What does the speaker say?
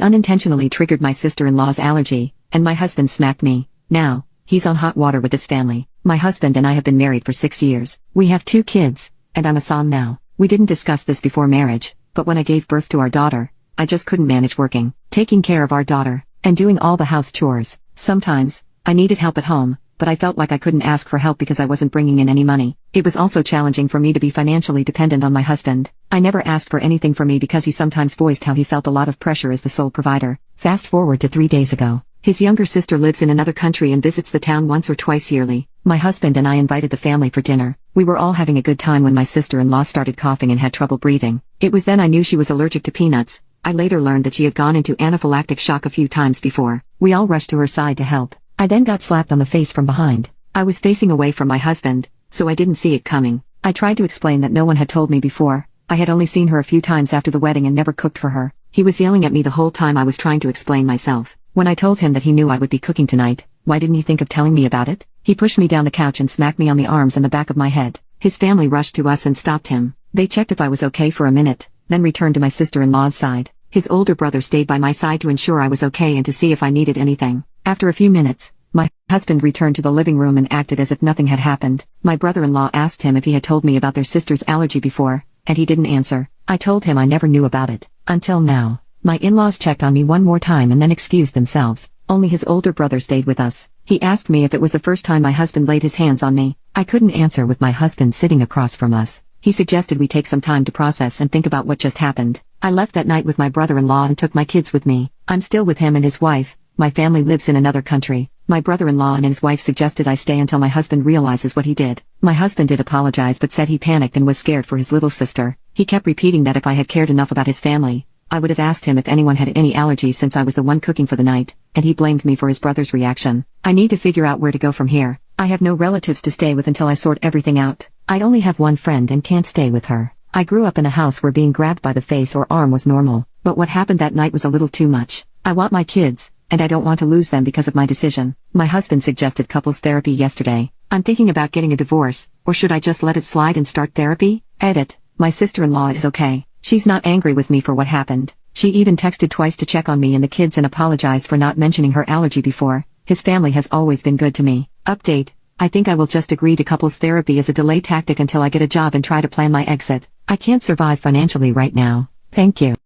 unintentionally triggered my sister-in-law's allergy, and my husband smacked me. Now, he's on hot water with his family. My husband and I have been married for 6 years. We have 2 kids, and I'm a mom now. We didn't discuss this before marriage, but when I gave birth to our daughter, I just couldn't manage working, taking care of our daughter, and doing all the house chores. Sometimes, I needed help at home, but I felt like I couldn't ask for help because I wasn't bringing in any money. It was also challenging for me to be financially dependent on my husband. I never asked for anything for me because he sometimes voiced how he felt a lot of pressure as the sole provider. Fast forward to 3 days ago. His younger sister lives in another country and visits the town once or twice yearly. My husband and I invited the family for dinner. We were all having a good time when my sister-in-law started coughing and had trouble breathing. It was then I knew she was allergic to peanuts. I later learned that she had gone into anaphylactic shock a few times before. We all rushed to her side to help. I then got slapped on the face from behind. I was facing away from my husband, so I didn't see it coming. I tried to explain that no one had told me before. I had only seen her a few times after the wedding and never cooked for her. He was yelling at me the whole time I was trying to explain myself. When I told him that he knew I would be cooking tonight, why didn't he think of telling me about it? He pushed me down the couch and smacked me on the arms and the back of my head. His family rushed to us and stopped him. They checked if I was okay for a minute, then returned to my sister-in-law's side. His older brother stayed by my side to ensure I was okay and to see if I needed anything. After a few minutes, my husband returned to the living room and acted as if nothing had happened. My brother-in-law asked him if he had told me about their sister's allergy before, and he didn't answer. I told him I never knew about it, until now. My in-laws checked on me one more time and then excused themselves. Only his older brother stayed with us. He asked me if it was the first time my husband laid his hands on me. I couldn't answer with my husband sitting across from us. He suggested we take some time to process and think about what just happened. I left that night with my brother-in-law and took my kids with me. I'm still with him and his wife. My family lives in another country. My brother-in-law and his wife suggested I stay until my husband realizes what he did. My husband did apologize but said he panicked and was scared for his little sister. He kept repeating that if I had cared enough about his family, I would have asked him if anyone had any allergies since I was the one cooking for the night, and he blamed me for his brother's reaction. I need to figure out where to go from here. I have no relatives to stay with until I sort everything out. I only have one friend and can't stay with her. I grew up in a house where being grabbed by the face or arm was normal, but what happened that night was a little too much. I want my kids, and I don't want to lose them because of my decision. My husband suggested couples therapy yesterday. I'm thinking about getting a divorce, or should I just let it slide and start therapy? Edit. My sister-in-law is okay. She's not angry with me for what happened. She even texted twice to check on me and the kids and apologized for not mentioning her allergy before. His family has always been good to me. Update. I think I will just agree to couples therapy as a delay tactic until I get a job and try to plan my exit. I can't survive financially right now. Thank you.